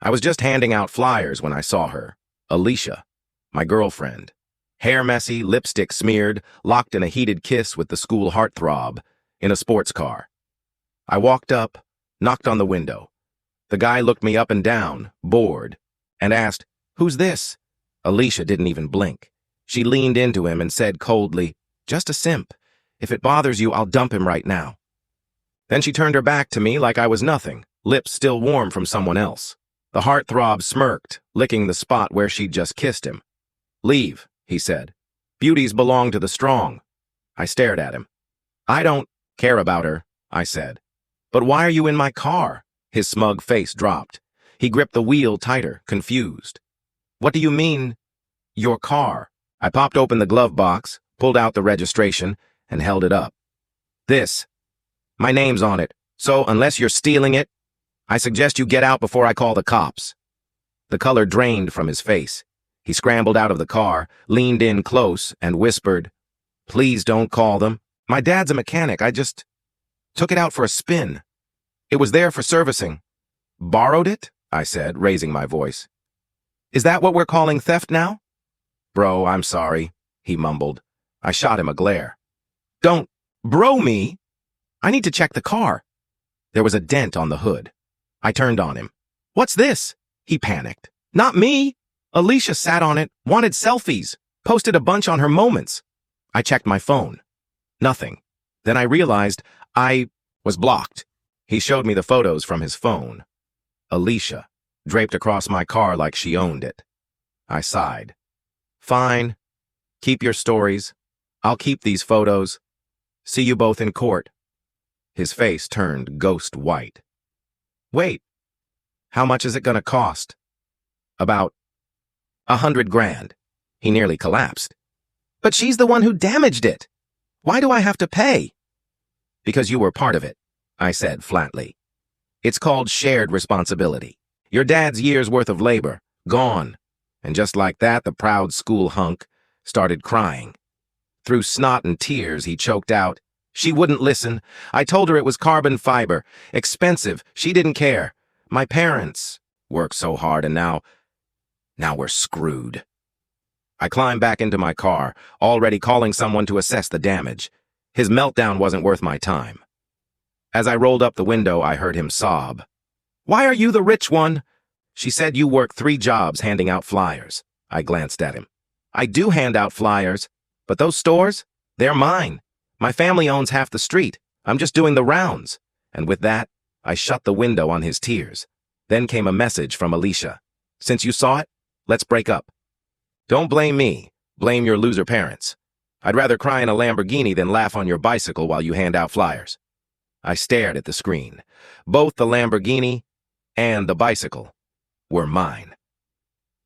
I was just handing out flyers when I saw her. Alicia, my girlfriend. Hair messy, lipstick smeared, locked in a heated kiss with the school heartthrob, in a sports car. I walked up, knocked on the window. The guy looked me up and down, bored, and asked, "Who's this?" Alicia didn't even blink. She leaned into him and said coldly, "Just a simp. If it bothers you, I'll dump him right now." Then she turned her back to me like I was nothing, lips still warm from someone else. The heartthrob smirked, licking the spot where she'd just kissed him. "Leave," he said. "Beauties belong to the strong." I stared at him. "I don't care about her," I said. "But why are you in my car?" His smug face dropped. He gripped the wheel tighter, confused. "What do you mean, your car?" I popped open the glove box, pulled out the registration, and held it up. "This. My name's on it, so unless you're stealing it, I suggest you get out before I call the cops." The color drained from his face. He scrambled out of the car, leaned in close, and whispered, "Please don't call them. My dad's a mechanic. I just took it out for a spin. It was there for servicing." "Borrowed it?" I said, raising my voice. "Is that what we're calling theft now?" "Bro, I'm sorry," he mumbled. I shot him a glare. "Don't bro me. I need to check the car." There was a dent on the hood. I turned on him. "What's this?" He panicked. "Not me. Alicia sat on it, wanted selfies, posted a bunch on her moments." I checked my phone. Nothing. Then I realized I was blocked. He showed me the photos from his phone. Alicia, draped across my car like she owned it. I sighed. "Fine. Keep your stories. I'll keep these photos. See you both in court." His face turned ghost white. "Wait. How much is it gonna cost?" "About 100 grand. He nearly collapsed. "But she's the one who damaged it. Why do I have to pay?" "Because you were part of it," I said flatly. "It's called shared responsibility. Your dad's year's worth of labor, gone." And just like that, the proud school hunk started crying. Through snot and tears, he choked out, "She wouldn't listen. I told her it was carbon fiber. Expensive. She didn't care. My parents worked so hard, and now we're screwed." I climbed back into my car, already calling someone to assess the damage. His meltdown wasn't worth my time. As I rolled up the window, I heard him sob. "Why are you the rich one?" "She said you work 3 jobs handing out flyers." I glanced at him. "I do hand out flyers, but those stores, they're mine. My family owns half the street. I'm just doing the rounds." And with that, I shut the window on his tears. Then came a message from Alicia. "Since you saw it, let's break up. Don't blame me. Blame your loser parents. I'd rather cry in a Lamborghini than laugh on your bicycle while you hand out flyers." I stared at the screen. Both the Lamborghini and the bicycle were mine.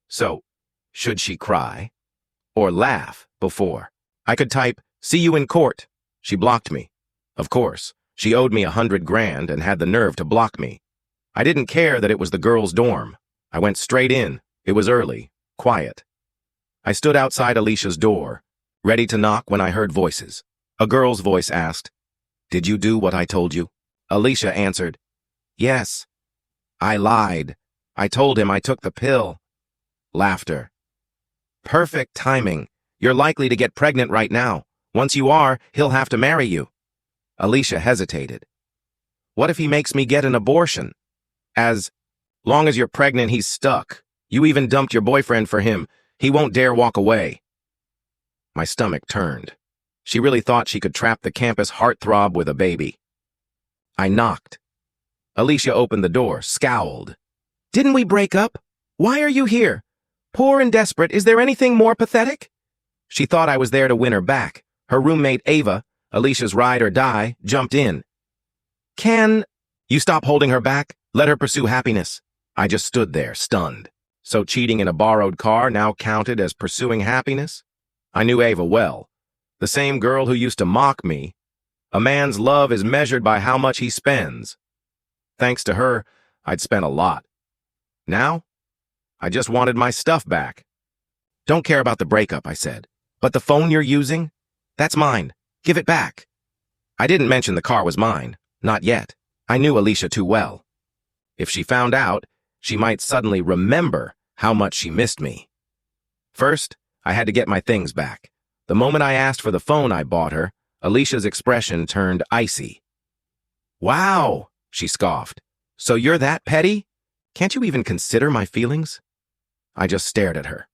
So, should she cry or laugh before I could type, "See you in court"? She blocked me. Of course, she owed me 100 grand and had the nerve to block me. I didn't care that it was the girls' dorm. I went straight in. It was early, quiet. I stood outside Alicia's door, ready to knock when I heard voices. A girl's voice asked, "Did you do what I told you?" Alicia answered, "Yes." I lied. I told him I took the pill. Laughter. "Perfect timing. You're likely to get pregnant right now. Once you are, he'll have to marry you." Alicia hesitated. "What if he makes me get an abortion?" "As long as you're pregnant, he's stuck. You even dumped your boyfriend for him. He won't dare walk away." My stomach turned. She really thought she could trap the campus heartthrob with a baby. I knocked. Alicia opened the door, scowled. "Didn't we break up? Why are you here? Poor and desperate, is there anything more pathetic?" She thought I was there to win her back. Her roommate Ava, Alicia's ride or die, jumped in. "Can you stop holding her back? Let her pursue happiness." I just stood there, stunned. So cheating in a borrowed car now counted as pursuing happiness? I knew Ava well. The same girl who used to mock me. A man's love is measured by how much he spends. Thanks to her, I'd spent a lot. Now, I just wanted my stuff back. "Don't care about the breakup," I said. "But the phone you're using? That's mine. Give it back." I didn't mention the car was mine. Not yet. I knew Alicia too well. If she found out, she might suddenly remember how much she missed me. First, I had to get my things back. The moment I asked for the phone I bought her, Alicia's expression turned icy. "Wow," she scoffed. "So you're that petty? Can't you even consider my feelings?" I just stared at her.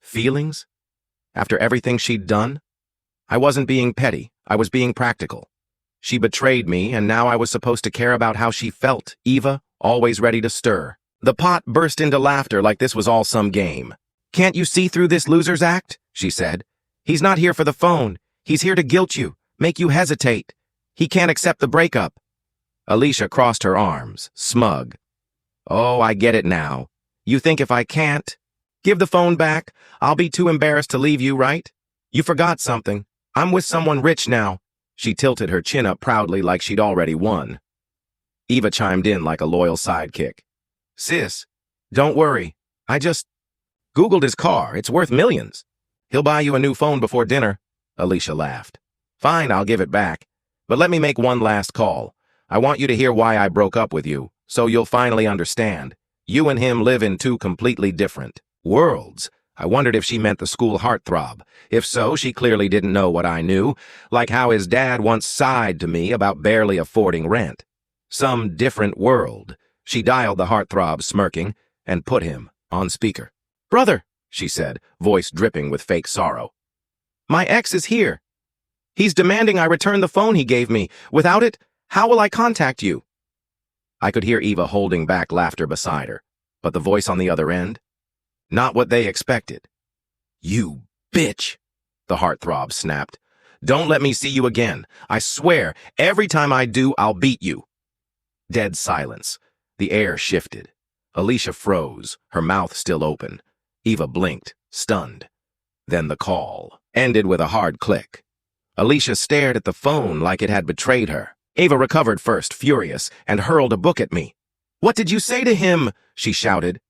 Feelings? After everything she'd done? I wasn't being petty, I was being practical. She betrayed me, and now I was supposed to care about how she felt, Eva, always ready to stir. The pot burst into laughter like this was all some game. "Can't you see through this loser's act?" she said. "He's not here for the phone. He's here to guilt you, make you hesitate. He can't accept the breakup." Alicia crossed her arms, smug. "Oh, I get it now. You think if I can't give the phone back, I'll be too embarrassed to leave you, right? You forgot something. I'm with someone rich now." She tilted her chin up proudly like she'd already won. Eva chimed in like a loyal sidekick. "Sis, don't worry. I just Googled his car. It's worth millions. He'll buy you a new phone before dinner." Alicia laughed. "Fine, I'll give it back. But let me make one last call. I want you to hear why I broke up with you, so you'll finally understand. You and him live in two completely different worlds." I wondered if she meant the school heartthrob. If so, she clearly didn't know what I knew, like how his dad once sighed to me about barely affording rent. Some different world. She dialed the heartthrob, smirking, and put him on speaker. "Brother," she said, voice dripping with fake sorrow. "My ex is here. He's demanding I return the phone he gave me. Without it, how will I contact you?" I could hear Eva holding back laughter beside her, but the voice on the other end? Not what they expected. "You bitch," the heartthrob snapped. "Don't let me see you again. I swear, every time I do, I'll beat you." Dead silence. The air shifted. Alicia froze, her mouth still open. Eva blinked, stunned. Then the call ended with a hard click. Alicia stared at the phone like it had betrayed her. Eva recovered first, furious, and hurled a book at me. "What did you say to him?" she shouted.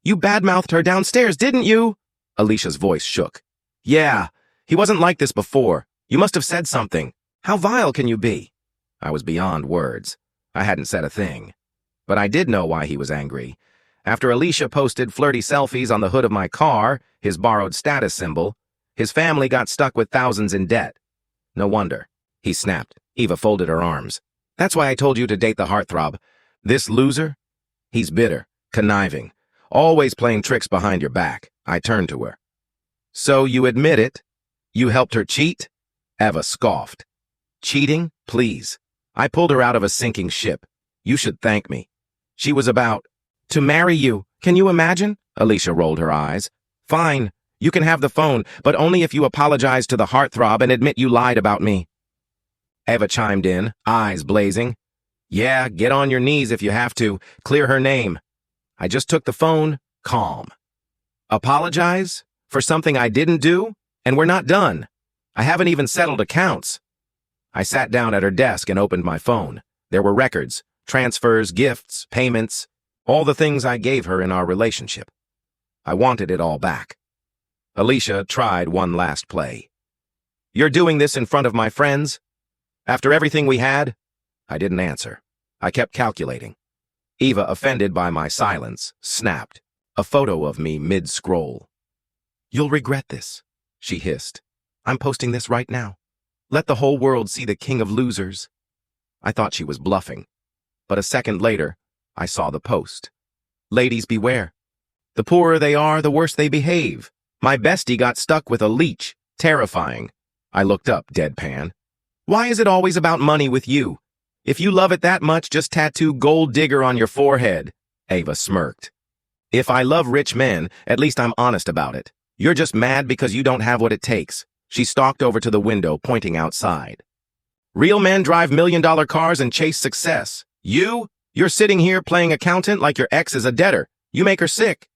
"You badmouthed her downstairs, didn't you?" Alicia's voice shook. "Yeah, he wasn't like this before. You must have said something. How vile can you be?" I was beyond words. I hadn't said a thing. But I did know why he was angry. After Alicia posted flirty selfies on the hood of my car, his borrowed status symbol, his family got stuck with thousands in debt. No wonder. He snapped. Eva folded her arms. "That's why I told you to date the heartthrob. This loser? He's bitter, conniving, always playing tricks behind your back." I turned to her. "So you admit it? You helped her cheat?" Eva scoffed. "Cheating? Please. I pulled her out of a sinking ship. You should thank me. She was about to marry you. Can you imagine?" Alicia rolled her eyes. "Fine. You can have the phone, but only if you apologize to the heartthrob and admit you lied about me." Eva chimed in, eyes blazing. "Yeah, get on your knees if you have to. Clear her name." I just took the phone, calm. "Apologize? For something I didn't do? And we're not done. I haven't even settled accounts." I sat down at her desk and opened my phone. There were records, transfers, gifts, payments, all the things I gave her in our relationship. I wanted it all back. Alicia tried one last play. "You're doing this in front of my friends? After everything we had?" I didn't answer. I kept calculating. Eva, offended by my silence, snapped. A photo of me mid-scroll. "You'll regret this," she hissed. "I'm posting this right now. Let the whole world see the king of losers." I thought she was bluffing. But a second later, I saw the post. "Ladies beware. The poorer they are, the worse they behave. My bestie got stuck with a leech. Terrifying." I looked up, deadpan. "Why is it always about money with you? If you love it that much, just tattoo gold digger on your forehead." Eva smirked. "If I love rich men, at least I'm honest about it. You're just mad because you don't have what it takes." She stalked over to the window, pointing outside. "Real men drive million-dollar cars and chase success. You're sitting here playing accountant like your ex is a debtor. You make her sick."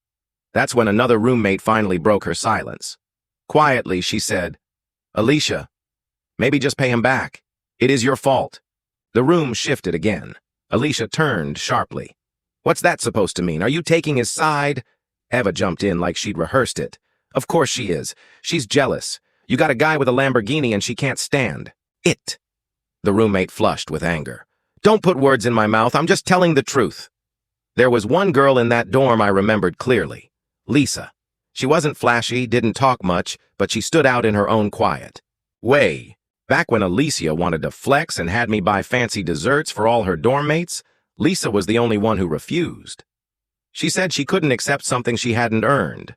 That's when another roommate finally broke her silence. Quietly, she said, "Alicia, maybe just pay him back. It is your fault." The room shifted again. Alicia turned sharply. "What's that supposed to mean? Are you taking his side?" Eva jumped in like she'd rehearsed it. "Of course she is. She's jealous. You got a guy with a Lamborghini and she can't stand it." The roommate flushed with anger. "Don't put words in my mouth. I'm just telling the truth." There was one girl in that dorm I remembered clearly. Lisa. She wasn't flashy, didn't talk much, but she stood out in her own quiet way. Back when Alicia wanted to flex and had me buy fancy desserts for all her dorm mates, Lisa was the only one who refused. She said she couldn't accept something she hadn't earned.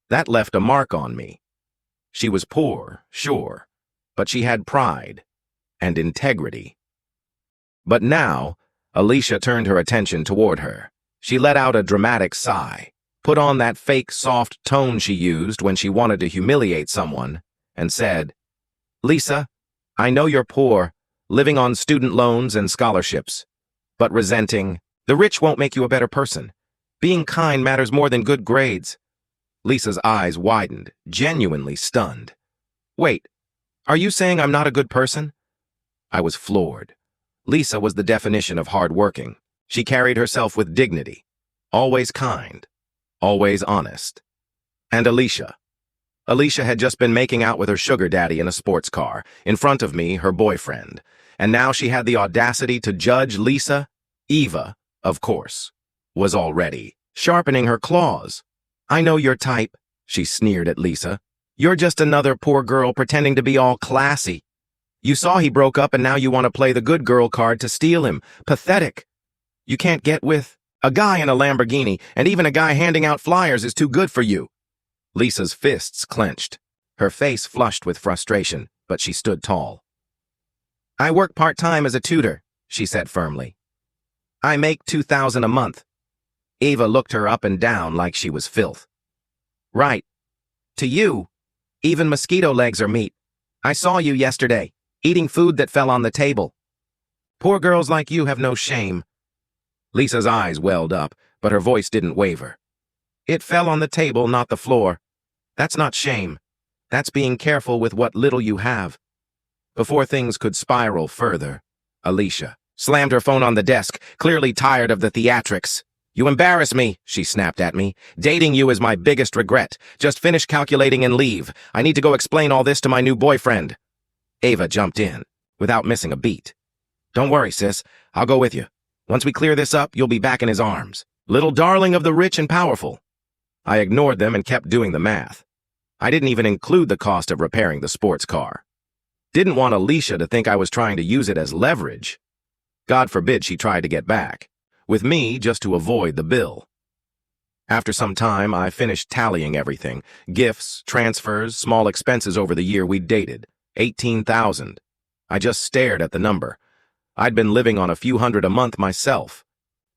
That left a mark on me. She was poor, sure, but she had pride and integrity. But now, Alicia turned her attention toward her. She let out a dramatic sigh, put on that fake soft tone she used when she wanted to humiliate someone, and said, "Lisa, I know you're poor, living on student loans and scholarships, but resenting, the rich won't make you a better person. Being kind matters more than good grades." Lisa's eyes widened, genuinely stunned. "Wait, are you saying I'm not a good person?" I was floored. Lisa was the definition of hardworking. She carried herself with dignity, always kind, always honest. And Alicia. Alicia had just been making out with her sugar daddy in a sports car, in front of me, her boyfriend. And now she had the audacity to judge Lisa. Eva, of course, was already sharpening her claws. "I know your type," she sneered at Lisa. "You're just another poor girl pretending to be all classy. You saw he broke up and now you want to play the good girl card to steal him. Pathetic. You can't get with a guy in a Lamborghini, and even a guy handing out flyers is too good for you." Lisa's fists clenched, her face flushed with frustration, but she stood tall. "I work part-time as a tutor," she said firmly. "I make $2,000 a month." Eva looked her up and down like she was filth. "Right. To you, even mosquito legs are meat. I saw you yesterday, eating food that fell on the table. Poor girls like you have no shame." Lisa's eyes welled up, but her voice didn't waver. "It fell on the table, not the floor. That's not shame. That's being careful with what little you have." Before things could spiral further, Alicia slammed her phone on the desk, clearly tired of the theatrics. "You embarrass me," she snapped at me. "Dating you is my biggest regret. Just finish calculating and leave. I need to go explain all this to my new boyfriend." Eva jumped in, without missing a beat. "Don't worry, sis. I'll go with you. Once we clear this up, you'll be back in his arms. Little darling of the rich and powerful." I ignored them and kept doing the math. I didn't even include the cost of repairing the sports car. Didn't want Alicia to think I was trying to use it as leverage. God forbid she tried to get back, with me just to avoid the bill. After some time, I finished tallying everything. Gifts, transfers, small expenses over the year we'd dated. 18,000. I just stared at the number. I'd been living on a few hundred a month myself.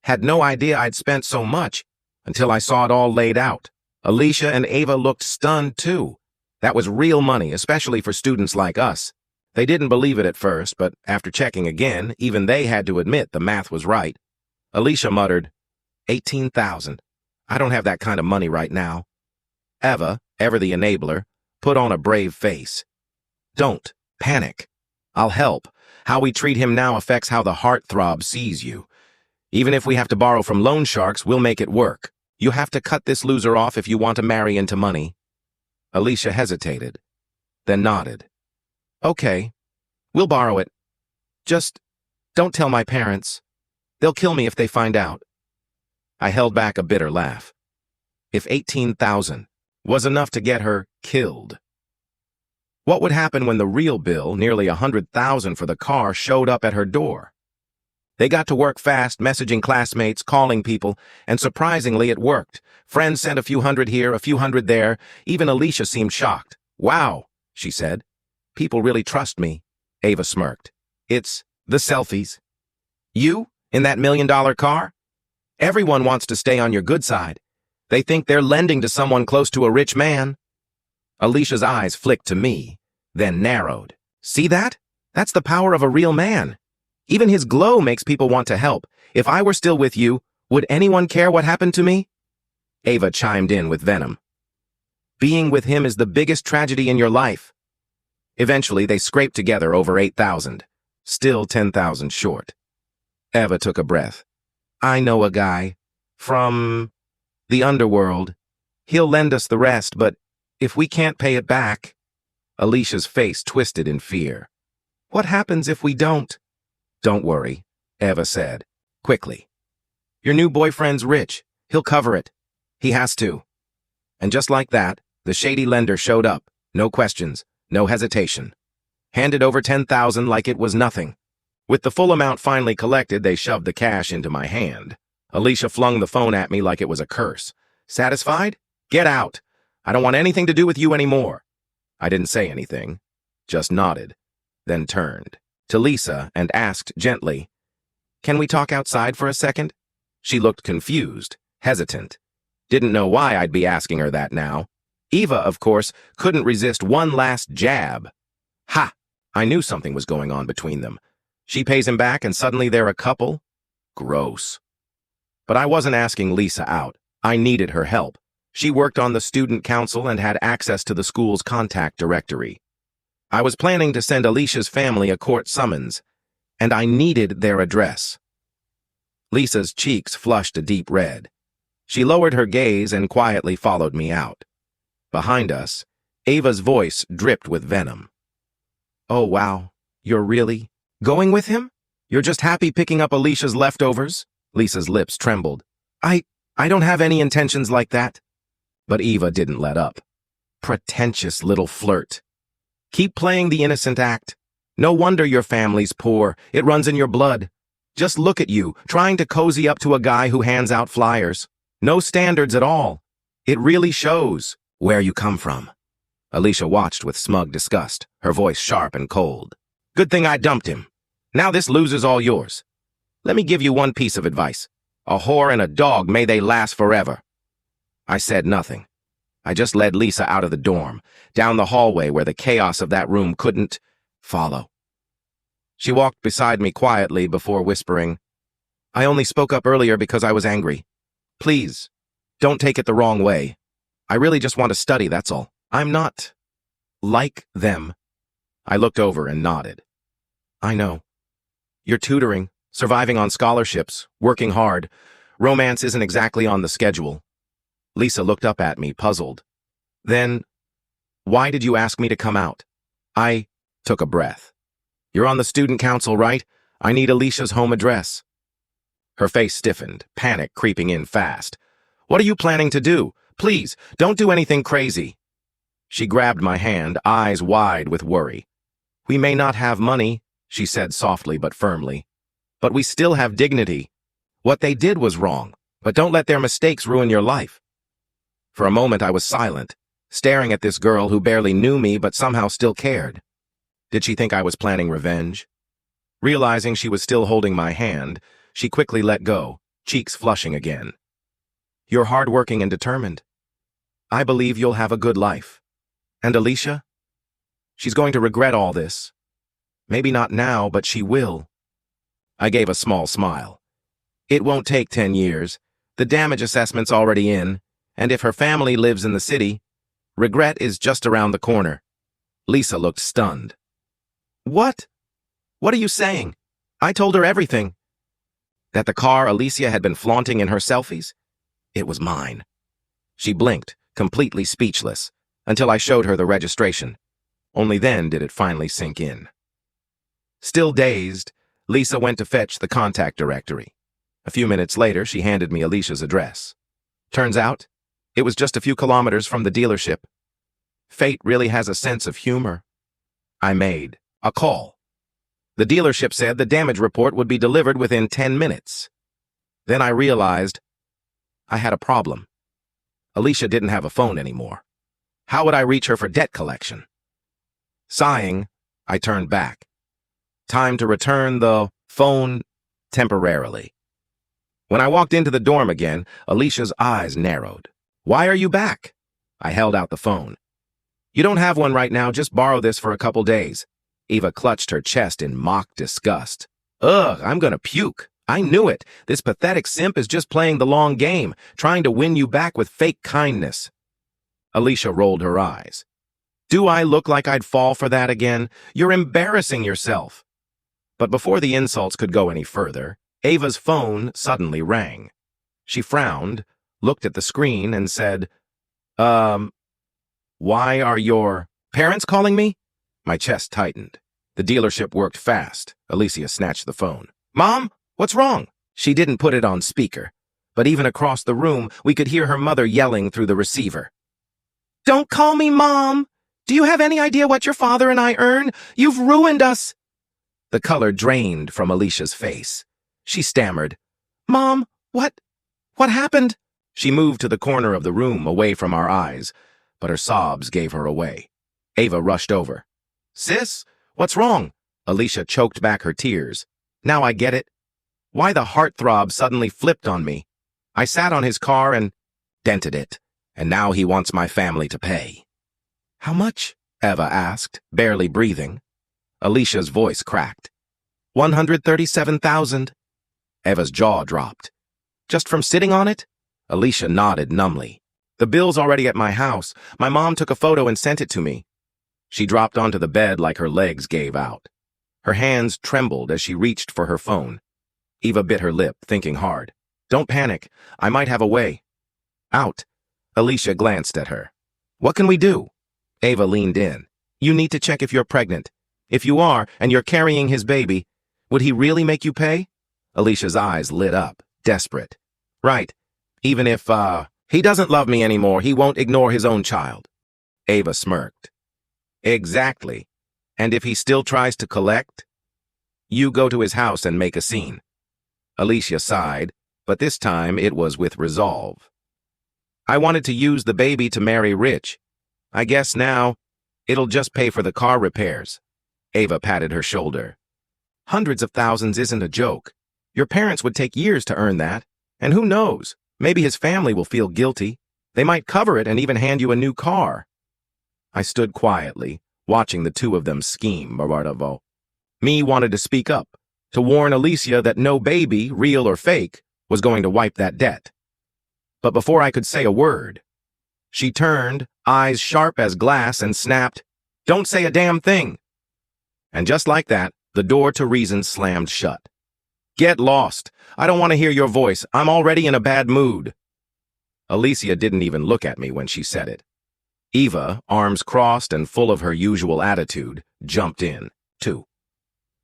Had no idea I'd spent so much until I saw it all laid out. Alicia and Eva looked stunned too. That was real money, especially for students like us. They didn't believe it at first, but after checking again, even they had to admit the math was right. Alicia muttered, 18,000. I don't have that kind of money right now. Eva, ever the enabler, put on a brave face. Don't panic. I'll help. How we treat him now affects how the heartthrob sees you. Even if we have to borrow from loan sharks, we'll make it work. You have to cut this loser off if you want to marry into money. Alicia hesitated, then nodded. Okay, we'll borrow it. Just don't tell my parents. They'll kill me if they find out. I held back a bitter laugh. If 18,000 was enough to get her killed, what would happen when the real bill, nearly 100,000 for the car, showed up at her door? They got to work fast, messaging classmates, calling people, and surprisingly it worked. Friends sent a few hundred here, a few hundred there. Even Alicia seemed shocked. Wow, she said. People really trust me. Eva smirked. It's the selfies. You, in that $1 million car? Everyone wants to stay on your good side. They think they're lending to someone close to a rich man. Alicia's eyes flicked to me, then narrowed. See that? That's the power of a real man. Even his glow makes people want to help. If I were still with you, would anyone care what happened to me? Eva chimed in with venom. Being with him is the biggest tragedy in your life. Eventually, they scraped together over 8,000, still 10,000 short. Eva took a breath. I know a guy from the underworld. He'll lend us the rest, but if we can't pay it back... Alicia's face twisted in fear. What happens if we don't? Don't worry, Eva said, quickly. Your new boyfriend's rich. He'll cover it. He has to. And just like that, the shady lender showed up. No questions, no hesitation. Handed over $10,000 like it was nothing. With the full amount finally collected, they shoved the cash into my hand. Alicia flung the phone at me like it was a curse. Satisfied? Get out. I don't want anything to do with you anymore. I didn't say anything, just nodded, then turned to Lisa and asked gently, "Can we talk outside for a second?" She looked confused, hesitant. Didn't know why I'd be asking her that now. Eva, of course, couldn't resist one last jab. Ha! I knew something was going on between them. She pays him back and suddenly they're a couple? Gross. But I wasn't asking Lisa out. I needed her help. She worked on the student council and had access to the school's contact directory. I was planning to send Alicia's family a court summons, and I needed their address. Lisa's cheeks flushed a deep red. She lowered her gaze and quietly followed me out. Behind us, Ava's voice dripped with venom. "Oh, wow. You're really going with him? You're just happy picking up Alicia's leftovers?" Lisa's lips trembled. I don't have any intentions like that." But Eva didn't let up. Pretentious little flirt. Keep playing the innocent act. No wonder your family's poor. It runs in your blood. Just look at you, trying to cozy up to a guy who hands out flyers. No standards at all. It really shows where you come from. Alicia watched with smug disgust, her voice sharp and cold. "Good thing I dumped him. Now this loser's all yours. Let me give you one piece of advice. A whore and a dog, may they last forever." I said nothing. I just led Lisa out of the dorm, down the hallway where the chaos of that room couldn't follow. She walked beside me quietly before whispering, "I only spoke up earlier because I was angry. Please, don't take it the wrong way. I really just want to study, that's all. I'm not like them." I looked over and nodded. "I know. You're tutoring, surviving on scholarships, working hard. Romance isn't exactly on the schedule." Lisa looked up at me, puzzled. "Then, why did you ask me to come out?" I took a breath. "You're on the student council, right? I need Alicia's home address." Her face stiffened, panic creeping in fast. "What are you planning to do? Please, don't do anything crazy." She grabbed my hand, eyes wide with worry. "We may not have money," she said softly but firmly, "but we still have dignity. What they did was wrong, but don't let their mistakes ruin your life." For a moment I was silent, staring at this girl who barely knew me but somehow still cared. Did she think I was planning revenge? Realizing she was still holding my hand, she quickly let go, cheeks flushing again. "You're hardworking and determined. I believe you'll have a good life. And Alicia? She's going to regret all this. Maybe not now, but she will." I gave a small smile. "It won't take 10 years. The damage assessment's already in, and if her family lives in the city, regret is just around the corner." Lisa looked stunned. "What? What are you saying? I told her everything." That the car Alicia had been flaunting in her selfies? It was mine. She blinked, completely speechless, until I showed her the registration. Only then did it finally sink in. Still dazed, Lisa went to fetch the contact directory. A few minutes later, she handed me Alicia's address. Turns out, it was just a few kilometers from the dealership. Fate really has a sense of humor. I made a call. The dealership said the damage report would be delivered within 10 minutes. Then I realized I had a problem. Alicia didn't have a phone anymore. How would I reach her for debt collection? Sighing, I turned back. Time to return the phone temporarily. When I walked into the dorm again, Alicia's eyes narrowed. "Why are you back?" I held out the phone. "You don't have one right now, just borrow this for a couple days." Eva clutched her chest in mock disgust. "Ugh, I'm gonna puke. I knew it. This pathetic simp is just playing the long game, trying to win you back with fake kindness." Alicia rolled her eyes. "Do I look like I'd fall for that again? You're embarrassing yourself." But before the insults could go any further, Ava's phone suddenly rang. She frowned, looked at the screen, and said, Why are your parents calling me?" My chest tightened. The dealership worked fast. Alicia snatched the phone. "Mom, what's wrong?" She didn't put it on speaker, but even across the room, we could hear her mother yelling through the receiver. "Don't call me Mom! Do you have any idea what your father and I earn? You've ruined us!" The color drained from Alicia's face. She stammered, "Mom, what happened?" She moved to the corner of the room, away from our eyes, but her sobs gave her away. Ava rushed over. "Sis, what's wrong?" Alicia choked back her tears. Now I get it. Why the heartthrob suddenly flipped on me. I sat on his car and dented it, and now he wants my family to pay. "How much?" Eva asked, barely breathing. Alicia's voice cracked. 137,000. Eva's jaw dropped. "Just from sitting on it?" Alicia nodded numbly. "The bill's already at my house. My mom took a photo and sent it to me." She dropped onto the bed like her legs gave out. Her hands trembled as she reached for her phone. Eva bit her lip, thinking hard. "Don't panic. I might have a way." "Out." Alicia glanced at her. "What can we do?" Ava leaned in. "You need to check if you're pregnant. If you are, and you're carrying his baby, would he really make you pay?" Alicia's eyes lit up, desperate. "Right. Even if, he doesn't love me anymore, he won't ignore his own child." Ava smirked. "Exactly. And if he still tries to collect? You go to his house and make a scene." Alicia sighed, but this time it was with resolve. "I wanted to use the baby to marry rich. I guess now it'll just pay for the car repairs." Ava patted her shoulder. "Hundreds of thousands isn't a joke. Your parents would take years to earn that. And who knows, maybe his family will feel guilty. They might cover it and even hand you a new car." I stood quietly, watching the two of them scheme. Me wanted to speak up, to warn Alicia that no baby, real or fake, was going to wipe that debt. But before I could say a word, she turned, eyes sharp as glass, and snapped, "Don't say a damn thing." And just like that, the door to reason slammed shut. "Get lost. I don't want to hear your voice. I'm already in a bad mood." Alicia didn't even look at me when she said it. Eva, arms crossed and full of her usual attitude, jumped in, too.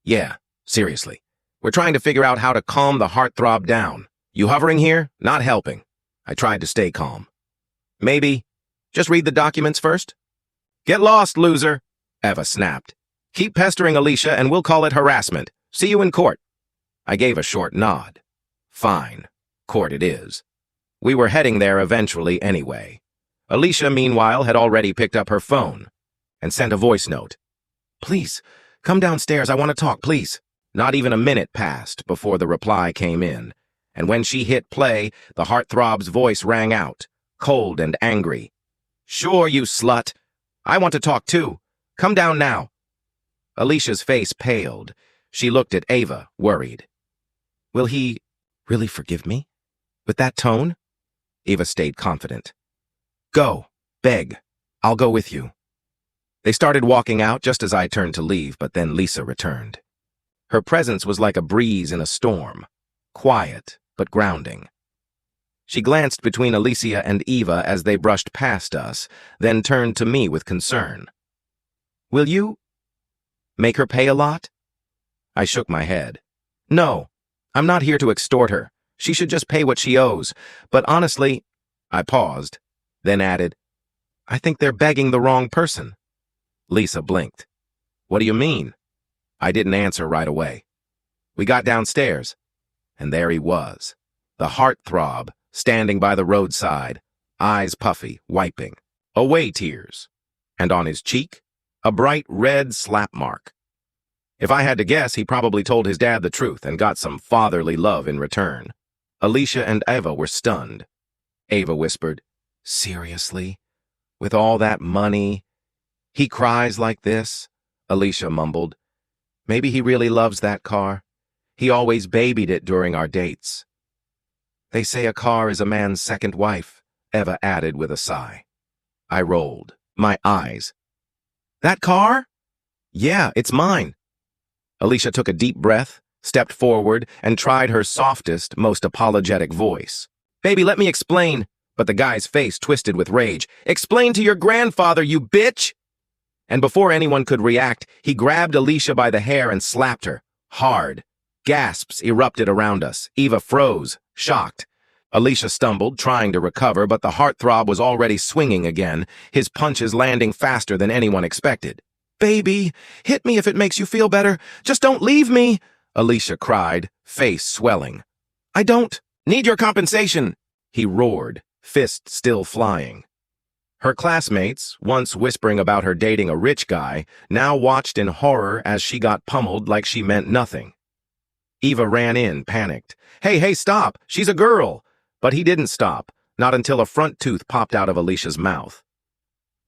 "Yeah, seriously. We're trying to figure out how to calm the heartthrob down. You hovering here? Not helping." I tried to stay calm. "Maybe just read the documents first?" "Get lost, loser," Eva snapped. "Keep pestering Alicia and we'll call it harassment. See you in court." I gave a short nod. Fine. Court it is. We were heading there eventually anyway. Alicia, meanwhile, had already picked up her phone and sent a voice note. "Please, come downstairs. I want to talk, please." Not even a minute passed before the reply came in, and when she hit play, the heartthrob's voice rang out, cold and angry. "Sure, you slut. I want to talk too. Come down now." Alicia's face paled. She looked at Ava, worried. "Will he really forgive me? With that tone?" Ava stayed confident. "Go. Beg. I'll go with you." They started walking out just as I turned to leave, but then Lisa returned. Her presence was like a breeze in a storm, quiet but grounding. She glanced between Alicia and Eva as they brushed past us, then turned to me with concern. "Will you make her pay a lot?" I shook my head. "No, I'm not here to extort her. She should just pay what she owes. But honestly," I paused, then added, "I think they're begging the wrong person." Lisa blinked. "What do you mean?" I didn't answer right away. We got downstairs, and there he was, the heartthrob, standing by the roadside, eyes puffy, wiping away tears, and on his cheek, a bright red slap mark. If I had to guess, he probably told his dad the truth and got some fatherly love in return. Alicia and Eva were stunned. Ava whispered, "Seriously? With all that money? He cries like this?" Alicia mumbled, "Maybe he really loves that car. He always babied it during our dates." "They say a car is a man's second wife," Eva added with a sigh. I rolled, my eyes. "That car? Yeah, it's mine." Alicia took a deep breath, stepped forward, and tried her softest, most apologetic voice. "Baby, let me explain." But the guy's face twisted with rage. "Explain to your grandfather, you bitch!" And before anyone could react, he grabbed Alicia by the hair and slapped her, hard. Gasps erupted around us. Eva froze, shocked. Alicia stumbled, trying to recover, but the heartthrob was already swinging again, his punches landing faster than anyone expected. "Baby, hit me if it makes you feel better. Just don't leave me," Alicia cried, face swelling. "I don't need your compensation," he roared, fist still flying. Her classmates, once whispering about her dating a rich guy, now watched in horror as she got pummeled like she meant nothing. Eva ran in, panicked. Hey, stop! She's a girl!" But he didn't stop, not until a front tooth popped out of Alicia's mouth.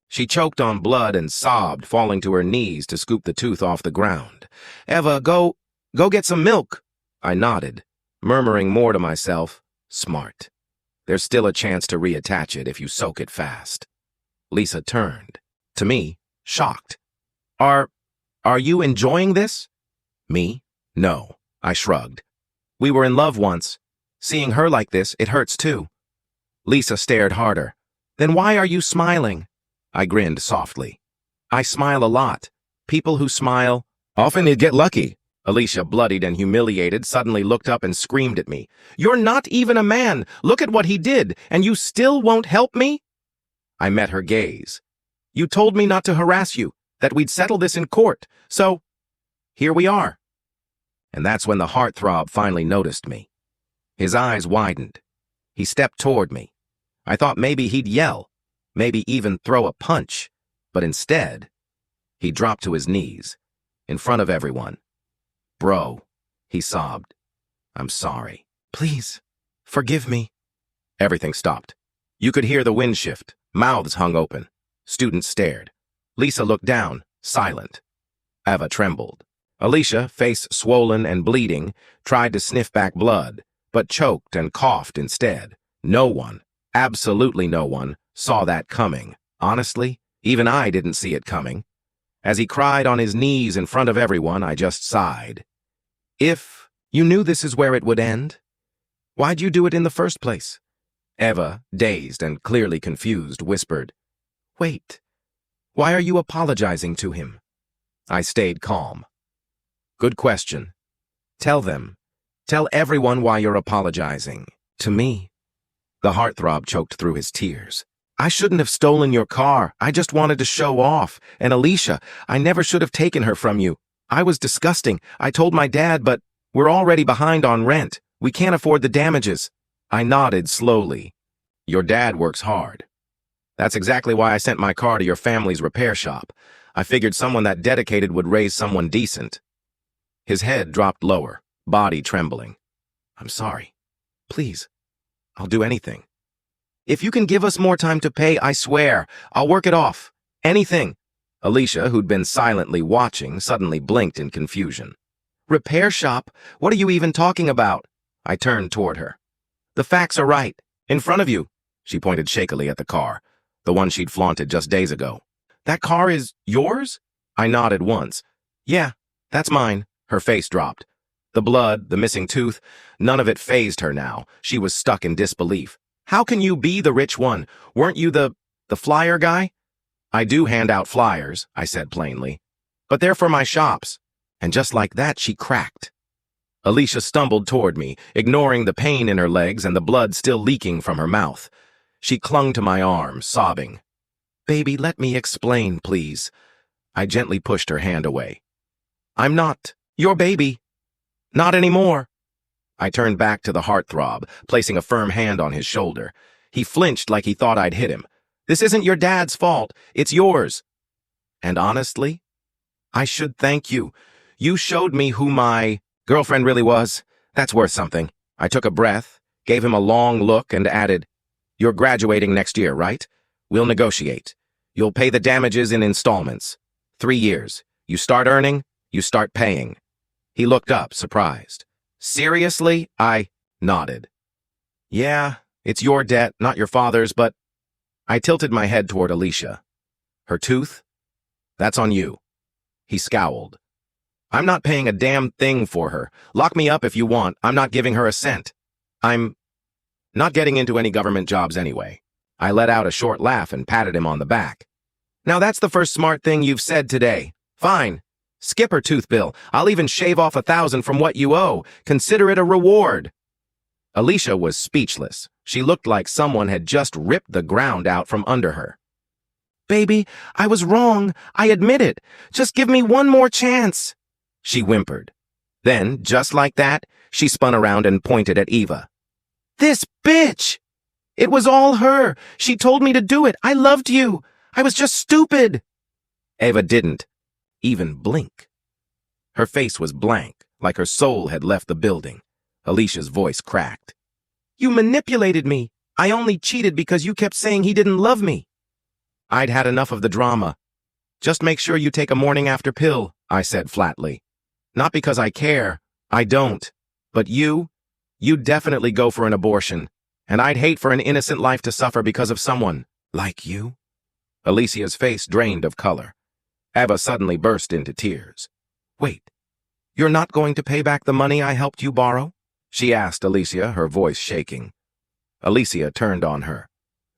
She choked on blood and sobbed, falling to her knees to scoop the tooth off the ground. "Eva, go get some milk." I nodded, murmuring more to myself, "Smart. There's still a chance to reattach it if you soak it fast." Lisa turned, to me, shocked. Are you enjoying this?" "Me? No," I shrugged. "We were in love once. Seeing her like this, it hurts too." Lisa stared harder. "Then why are you smiling?" I grinned softly. "I smile a lot. People who smile often get lucky." Alicia, bloodied and humiliated, suddenly looked up and screamed at me. "You're not even a man! Look at what he did, and you still won't help me?" I met her gaze. "You told me not to harass you, that we'd settle this in court, so here we are." And that's when the heartthrob finally noticed me. His eyes widened. He stepped toward me. I thought maybe he'd yell, maybe even throw a punch, but instead, he dropped to his knees, in front of everyone. "Bro," he sobbed. "I'm sorry. Please, forgive me." Everything stopped. You could hear the wind shift. Mouths hung open. Students stared. Lisa looked down, silent. Eva trembled. Alicia, face swollen and bleeding, tried to sniff back blood, but choked and coughed instead. No one, absolutely no one, saw that coming. Honestly, even I didn't see it coming. As he cried on his knees in front of everyone, I just sighed. "If you knew this is where it would end, why'd you do it in the first place?" Eva, dazed and clearly confused, whispered, "Wait, why are you apologizing to him?" I stayed calm. "Good question. Tell them. Tell everyone why you're apologizing. To me." The heartthrob choked through his tears. "I shouldn't have stolen your car. I just wanted to show off. And Alicia, I never should have taken her from you. I was disgusting. I told my dad, but we're already behind on rent. We can't afford the damages." I nodded slowly. "Your dad works hard. That's exactly why I sent my car to your family's repair shop. I figured someone that dedicated would raise someone decent." His head dropped lower, body trembling. "I'm sorry. Please, I'll do anything. If you can give us more time to pay, I swear, I'll work it off. Anything." Alicia, who'd been silently watching, suddenly blinked in confusion. "Repair shop? What are you even talking about?" I turned toward her. "The facts are right. In front of you." She pointed shakily at the car, the one she'd flaunted just days ago. "That car is yours?" I nodded once. "Yeah, that's mine." Her face dropped. The blood, the missing tooth, none of it fazed her now. She was stuck in disbelief. "How can you be the rich one? Weren't you the flyer guy?" "I do hand out flyers," I said plainly. "But they're for my shops." And just like that, she cracked. Alicia stumbled toward me, ignoring the pain in her legs and the blood still leaking from her mouth. She clung to my arm, sobbing. "Baby, let me explain, please." I gently pushed her hand away. "I'm not your baby. Not anymore." I turned back to the heartthrob, placing a firm hand on his shoulder. He flinched like he thought I'd hit him. "This isn't your dad's fault. It's yours." And honestly, I should thank you. You showed me who my girlfriend really was. That's worth something. I took a breath, gave him a long look, and added, "You're graduating next year, right? We'll negotiate. You'll pay the damages in installments. 3 years. You start earning, you start paying." He looked up, surprised. "Seriously?" I nodded. "Yeah, it's your debt, not your father's, but..." I tilted my head toward Alicia. "Her tooth? That's on you." He scowled. "I'm not paying a damn thing for her. Lock me up if you want. I'm not giving her a cent. I'm not getting into any government jobs anyway." I let out a short laugh and patted him on the back. "Now that's the first smart thing you've said today. Fine. Skip her tooth bill. I'll even shave off 1,000 from what you owe. Consider it a reward. Alicia was speechless. She looked like someone had just ripped the ground out from under her. Baby, I was wrong. I admit it. Just give me one more chance, she whimpered. Then, just like that, she spun around and pointed at Eva. This bitch! It was all her. She told me to do it. I loved you. I was just stupid. Eva didn't even blink. Her face was blank, like her soul had left the building. Alicia's voice cracked. You manipulated me. I only cheated because you kept saying he didn't love me. I'd had enough of the drama. Just make sure you take a morning after pill, I said flatly. Not because I care. I don't. But you'd definitely go for an abortion. And I'd hate for an innocent life to suffer because of someone like you. Alicia's face drained of color. Eva suddenly burst into tears. Wait, you're not going to pay back the money I helped you borrow? She asked Alicia, her voice shaking. Alicia turned on her.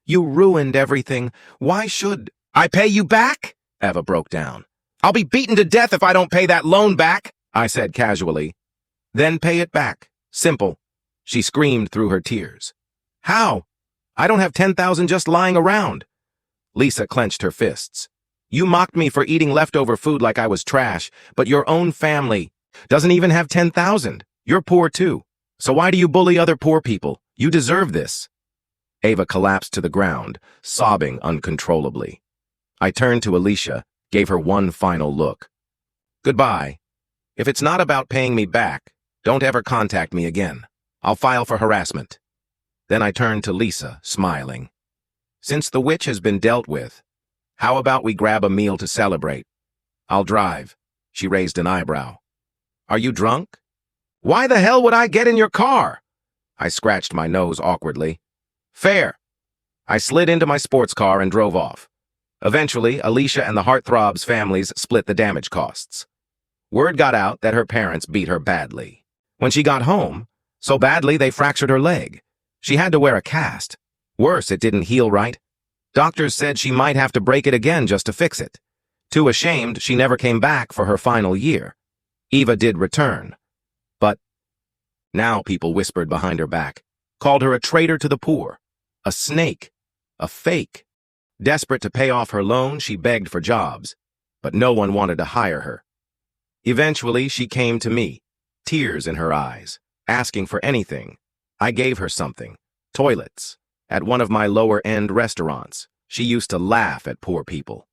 You ruined everything. Why should I pay you back? Eva broke down. I'll be beaten to death if I don't pay that loan back, I said casually. Then pay it back. Simple. She screamed through her tears. How? I don't have 10,000 just lying around. Lisa clenched her fists. You mocked me for eating leftover food like I was trash, but your own family doesn't even have 10,000. You're poor too. So why do you bully other poor people? You deserve this. Eva collapsed to the ground, sobbing uncontrollably. I turned to Alicia, gave her one final look. Goodbye. If it's not about paying me back, don't ever contact me again. I'll file for harassment. Then I turned to Lisa, smiling. Since the witch has been dealt with, how about we grab a meal to celebrate? I'll drive. She raised an eyebrow. Are you drunk? Why the hell would I get in your car? I scratched my nose awkwardly. Fair. I slid into my sports car and drove off. Eventually, Alicia and the heartthrob's families split the damage costs. Word got out that her parents beat her badly. When she got home, so badly they fractured her leg. She had to wear a cast. Worse, it didn't heal right. Doctors said she might have to break it again just to fix it. Too ashamed, she never came back for her final year. Eva did return. But now people whispered behind her back, called her a traitor to the poor, a snake, a fake. Desperate to pay off her loan, she begged for jobs, but no one wanted to hire her. Eventually, she came to me, tears in her eyes, asking for anything. I gave her something, toilets. At one of my lower-end restaurants, she used to laugh at poor people.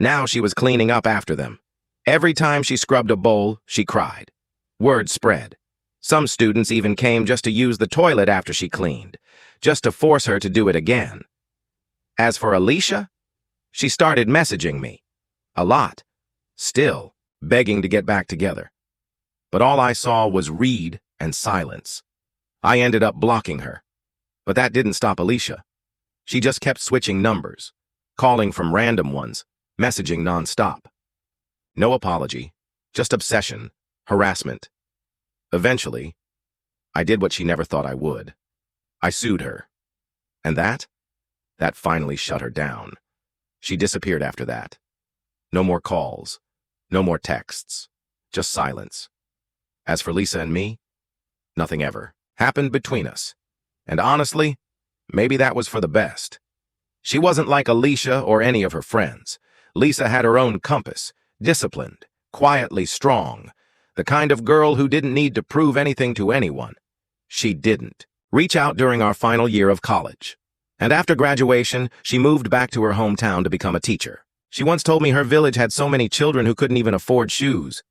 Now she was cleaning up after them. Every time she scrubbed a bowl, she cried. Word spread. Some students even came just to use the toilet after she cleaned, just to force her to do it again. As for Alicia, she started messaging me. A lot. Still, begging to get back together. But all I saw was read and silence. I ended up blocking her. But that didn't stop Alicia. She just kept switching numbers, calling from random ones, messaging nonstop. No apology, just obsession, harassment. Eventually, I did what she never thought I would. I sued her. And that finally shut her down. She disappeared after that. No more calls, no more texts, just silence. As for Lisa and me, nothing ever happened between us. And honestly, maybe that was for the best. She wasn't like Alicia or any of her friends. Lisa had her own compass, disciplined, quietly strong, the kind of girl who didn't need to prove anything to anyone. She didn't reach out during our final year of college. And after graduation, she moved back to her hometown to become a teacher. She once told me her village had so many children who couldn't even afford shoes,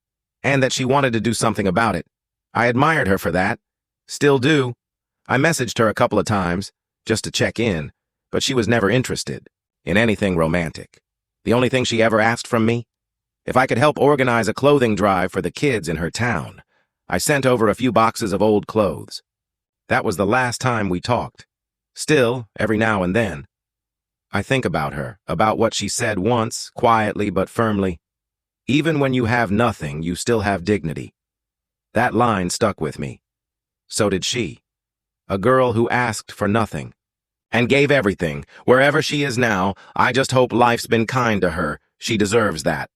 and that she wanted to do something about it. I admired her for that. Still do. I messaged her a couple of times, just to check in, but she was never interested in anything romantic. The only thing she ever asked from me? If I could help organize a clothing drive for the kids in her town. I sent over a few boxes of old clothes. That was the last time we talked. Still, every now and then, I think about her, about what she said once, quietly but firmly. Even when you have nothing, you still have dignity. That line stuck with me. So did she. A girl who asked for nothing and gave everything. Wherever she is now, I just hope life's been kind to her. She deserves that.